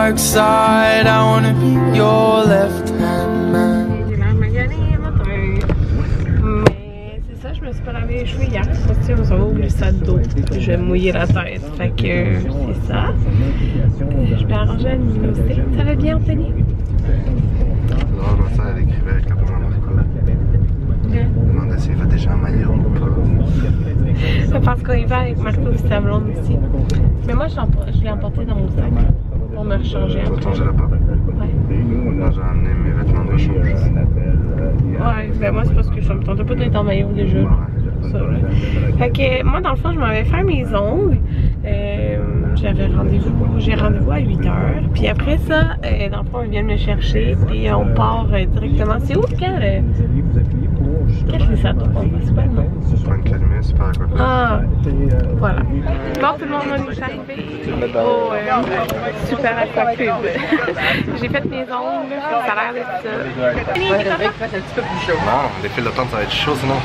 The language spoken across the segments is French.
dark side. I wanna be your left hand man. J'ai l'air maganée matin. Mais c'est ça, je me suis pas lavé les cheveux hier. Parce que on s'en va au glissade d'eau. Je vais mouiller la tête. Fait que c'est ça. Je vais arranger la luminosité. Ça va bien, Anthony? Non, ma soeur, elle écrivait avec la première Marco. Elle demandait s'il va déjà en maillot ou pas. Parce qu'on y va avec Marco et sa blonde aussi. Mais moi, je l'ai emporté dans mon sac pour me rechanger. Tu vas te changer là-bas? Ouais. Moi, j'ai emmené mes vêtements de rechange. Ouais, ben moi, c'est parce que ça me tentait pas d'être en maillot déjà. Ça, là. Fait que moi, dans le fond, je m'avais fait mes ongles. J'ai rendez-vous à 8h. Puis après ça, dans le fond, ils viennent me chercher. Puis on part directement. C'est où, quel glissade d'eau? C'est quoi le nom? Pointe-Calumet, super aquapark. Ah, voilà. Bon, tout le monde m'a dit arrivé au super aquacube. J'ai fait mes ongles, ça a l'air d'être ça. Non, les fils d'attente, ça va être chaud sinon.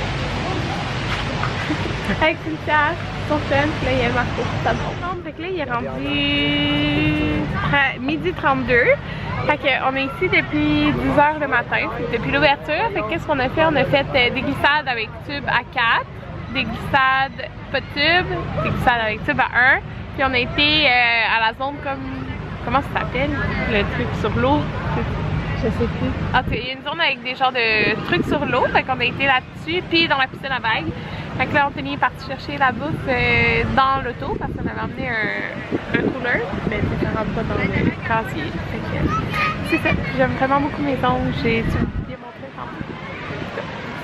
Avec Cynthia, son fun, puis là il y a Marco, ça monte. Fait que là il est rendu midi 32. Fait qu'on est ici depuis 10h le matin, depuis l'ouverture. Fait que qu'est-ce qu'on a fait? On a fait des glissades avec tube à 4, des glissades pas de tube, des glissades avec tube à 1. Puis on a été à la zone comme... Comment ça s'appelle? Le truc sur l'eau? Je sais plus. Ah, il y a une zone avec des genres de trucs sur l'eau. Fait qu'on a été là-dessus, puis dans la piscine à vagues. Fait que là, Anthony est parti chercher la bouffe dans l'auto parce qu'on avait emmené un cooler. Mais ça ne rentre pas dans le casier. Fait que c'est ça. J'aime vraiment beaucoup mes ongles. J'ai bien montré tantôt.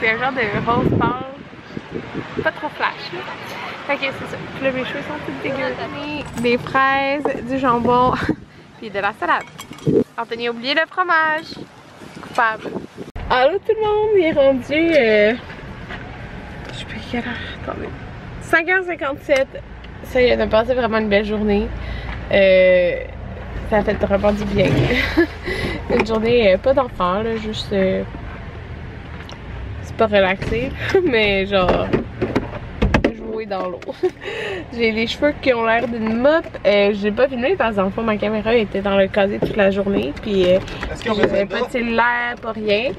C'est un genre de rose pâle. Pas trop flash, là. Fait que c'est ça. Puis là, mes cheveux sont tous dégueux. Des fraises, du jambon, puis de la salade. Anthony a oublié le fromage. Coupable. Allô tout le monde, il est rendu... Je sais plus quelle heure. Attendez. 5h57. Ça y est, on a passé vraiment une belle journée. Ça a fait vraiment du bien. Une journée pas d'enfant, là, juste... c'est pas relaxé, mais genre... jouer dans l'eau. J'ai les cheveux qui ont l'air d'une mop. J'ai pas filmé parce que dans le fond ma caméra était dans le casier toute la journée. Puis j'avais pas de cellulaire, pas rien.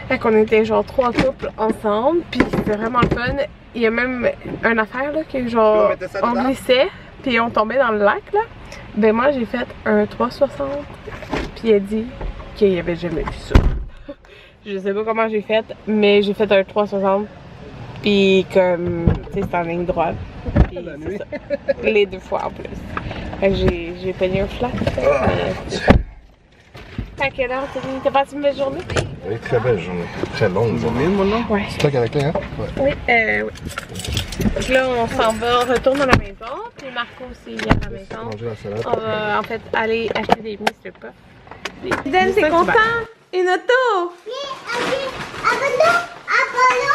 Fait qu'on était genre 3 couples ensemble. Puis c'était vraiment le fun. Il y a même une affaire là que genre on glissait. Puis on tombait dans le lac là. Ben moi j'ai fait un 360. Puis il a dit qu'il avait jamais vu ça. Je sais pas comment j'ai fait. Mais j'ai fait un 360. Puis comme, tu sais, c'est en ligne droite. Puis c'est ça. Les 2 fois en plus. Fait que j'ai payé un flat. Fait que là, t'as passé une belle journée? Oui, très belle journée. Très longue journée, mon nom. Ouais. C'est toi qui es avec toi, hein? Ouais. Oui, oui. Là, on s'en va, retourne à la maison. Puis Marco aussi est à la maison. Manger la salade. On va en fait aller acheter des Mr. Puff. Dan, t'es content? Une auto!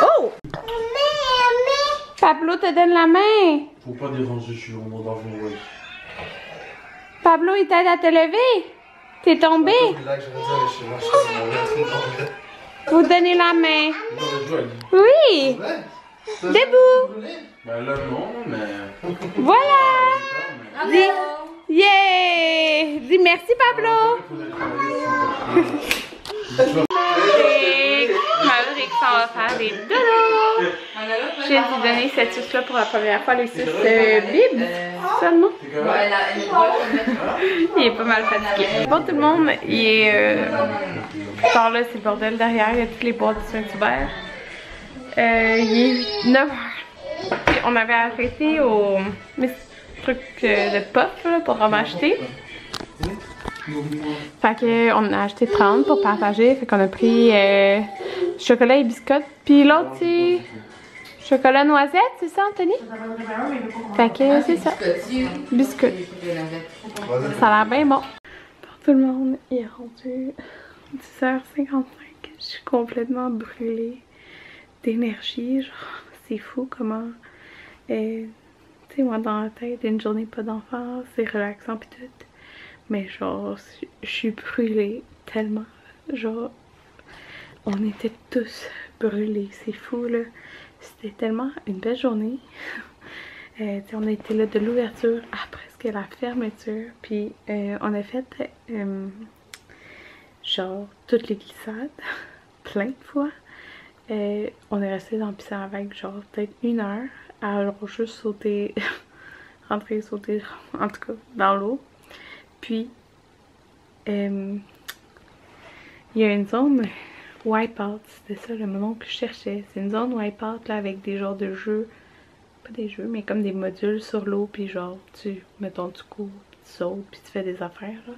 Oh! Pablo te donne la main! Faut pas déranger, je suis en mode avion, ouais. Pablo, il t'aide à te lever? T'es tombé? Vous donnez la main. Oui! Debout! Ben là, non, mais... Voilà! Dis, yeah! Dis merci, Pablo! Maverick s'en va faire des dodos. Je viens de lui donner cette suce-là pour la première fois, les suces Bib. Seulement. Il est pas mal fatigué. Bon, tout le monde, il est. Par là, c'est le bordel derrière. Il y a toutes les boîtes de Saint-Hubert. Il est 9h. On avait arrêté au truc de pop là, pour en acheter. Fait qu'on a acheté 30 pour partager. Fait qu'on a pris chocolat et biscotte. Puis l'autre, c'est chocolat noisette, c'est ça, Anthony? Fait que c'est ça. Biscuit. Ça a l'air bien bon. Pour tout le monde, il est rendu 10h55. Je suis complètement brûlée d'énergie. Genre, c'est fou comment... tu sais, moi, dans la tête, une journée pas d'enfant, c'est relaxant pis tout. Mais genre, je suis brûlée tellement. Genre, on était tous brûlés. C'est fou, là. C'était tellement une belle journée. On a été là de l'ouverture à presque la fermeture. Puis on a fait genre toutes les glissades, plein de fois. On est resté dans le piscine avec genre peut-être 1 heure à genre juste sauter, rentrer, sauter, en tout cas dans l'eau. Puis il y a une zone wipeout, c'était ça le nom que je cherchais. C'est une zone wipeout là avec des genres de jeux, pas des jeux mais comme des modules sur l'eau, puis genre tu mettons du coup, tu sautes puis tu fais des affaires là.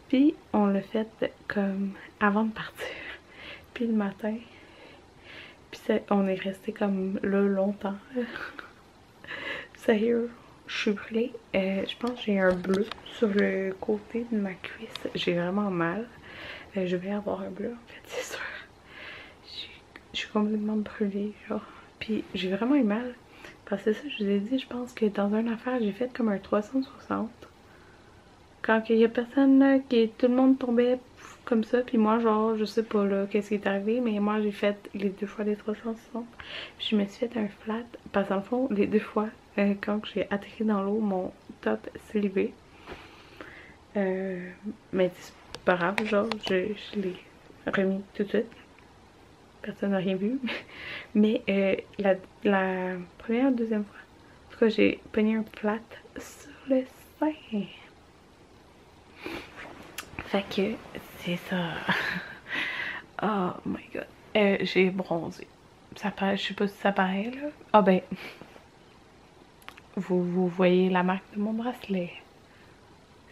Puis on l'a fait comme avant de partir. Puis le matin, puis on est resté comme là longtemps. Sérieux, je suis brûlée. Je pense que j'ai un bleu sur le côté de ma cuisse. J'ai vraiment mal. Je vais avoir un bleu en fait, c'est sûr. Je suis complètement brûlée, genre. Puis j'ai vraiment eu mal. Parce que ça, je vous ai dit, je pense que dans une affaire, j'ai fait comme un 360. Quand il y a personne là, tout le monde tombait comme ça, puis moi genre, je sais pas là, qu'est-ce qui est arrivé, mais moi j'ai fait les 2 fois les 360. Puis je me suis fait un flat, parce qu'en le fond, les 2 fois, quand j'ai atterri dans l'eau, mon top s'est levé. Mais c'est pas grave, genre, je l'ai remis tout de suite. Personne n'a rien vu. Mais la première, deuxième fois, en tout cas, j'ai pogné un flat sur le sein. Fait que c'est ça. Oh my god. J'ai bronzé. Ça paraît, je sais pas si ça paraît là. Ah ben. Vous voyez la marque de mon bracelet.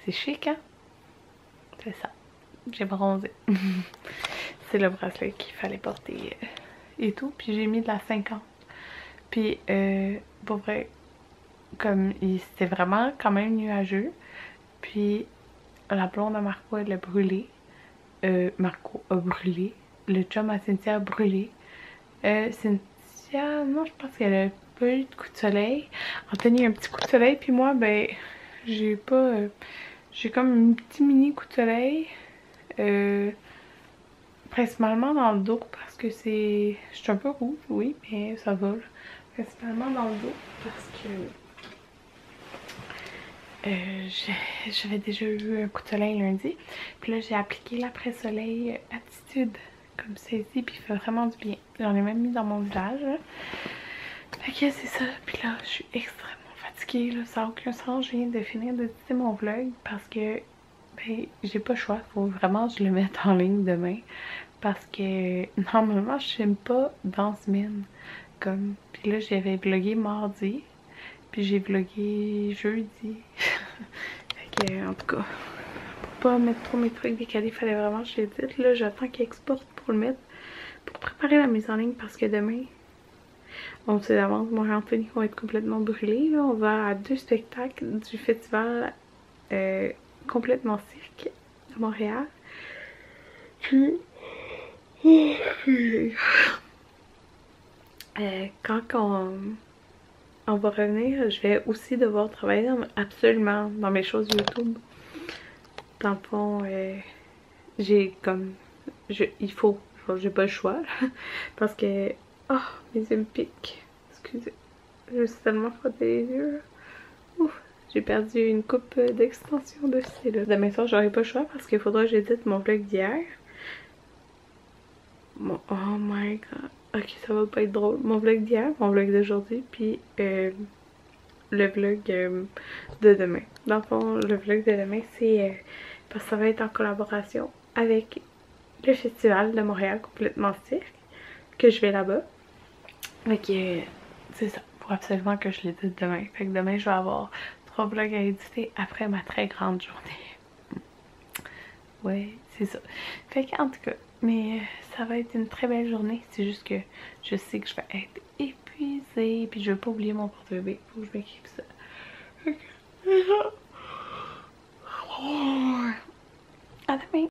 C'est chic, hein? C'est ça. J'ai bronzé. C'est le bracelet qu'il fallait porter et tout. Puis j'ai mis de la 50. Puis pour vrai, comme c'était vraiment quand même nuageux. Puis la blonde à Marco, elle a brûlé. Marco a brûlé. Le chum à Cynthia a brûlé. Cynthia, non, je pense qu'elle a pas eu de coup de soleil. Anthony a un petit coup de soleil. Puis moi, ben, j'ai pas... j'ai comme un petit mini coup de soleil. Principalement dans le dos parce que c'est... Je suis un peu rouge, oui, mais ça va. Là. Principalement dans le dos parce que... j'avais déjà eu un coup de soleil lundi. Puis là, j'ai appliqué l'après-soleil Attitude comme ceci. Puis il fait vraiment du bien. J'en ai même mis dans mon visage. Là. Fait que c'est ça. Puis là, je suis extrêmement fatiguée. Là. Ça n'a aucun sens. Je viens de finir d'éditer mon vlog parce que ben, j'ai pas le choix. Faut vraiment que je le mette en ligne demain. Parce que normalement, je filme pas dans semaine. Comme... Puis là, j'avais vlogué mardi. Puis j'ai vlogué jeudi. Fait que, en tout cas, pour pas mettre trop mes trucs décalés, il fallait vraiment que je l'édite. Là, j'attends qu'il exporte pour le mettre, pour préparer la mise en ligne parce que demain, on sait d'avance, moi et Anthony vont être complètement brûlés. Là, on va à 2 spectacles du festival complètement cirque de Montréal. Puis, quand on va revenir, je vais aussi devoir travailler absolument dans mes choses YouTube. Dans le fond, j'ai comme... il faut, j'ai pas le choix. Parce que... Oh, mes yeux me piquent. Excusez. Je suis tellement frottée les yeux. Ouf, j'ai perdu une coupe d'extension de cils. Demain soir, j'aurai pas le choix parce qu'il faudra que j'édite mon vlog d'hier. Bon, oh my god. Ok, ça va pas être drôle. Mon vlog d'hier, mon vlog d'aujourd'hui, puis le vlog de demain. Dans le fond, le vlog de demain, c'est parce que ça va être en collaboration avec le festival de Montréal complètement cirque, que je vais là-bas. Fait que c'est ça. Faut absolument que je l'édite demain. Fait que demain, je vais avoir 3 vlogs à éditer après ma très grande journée. Ouais, c'est ça. Fait qu'en tout cas, mais ça va être une très belle journée. C'est juste que je sais que je vais être épuisée. Puis je vais pas oublier mon porte-bébé. Faut que je m'équipe ça. À demain.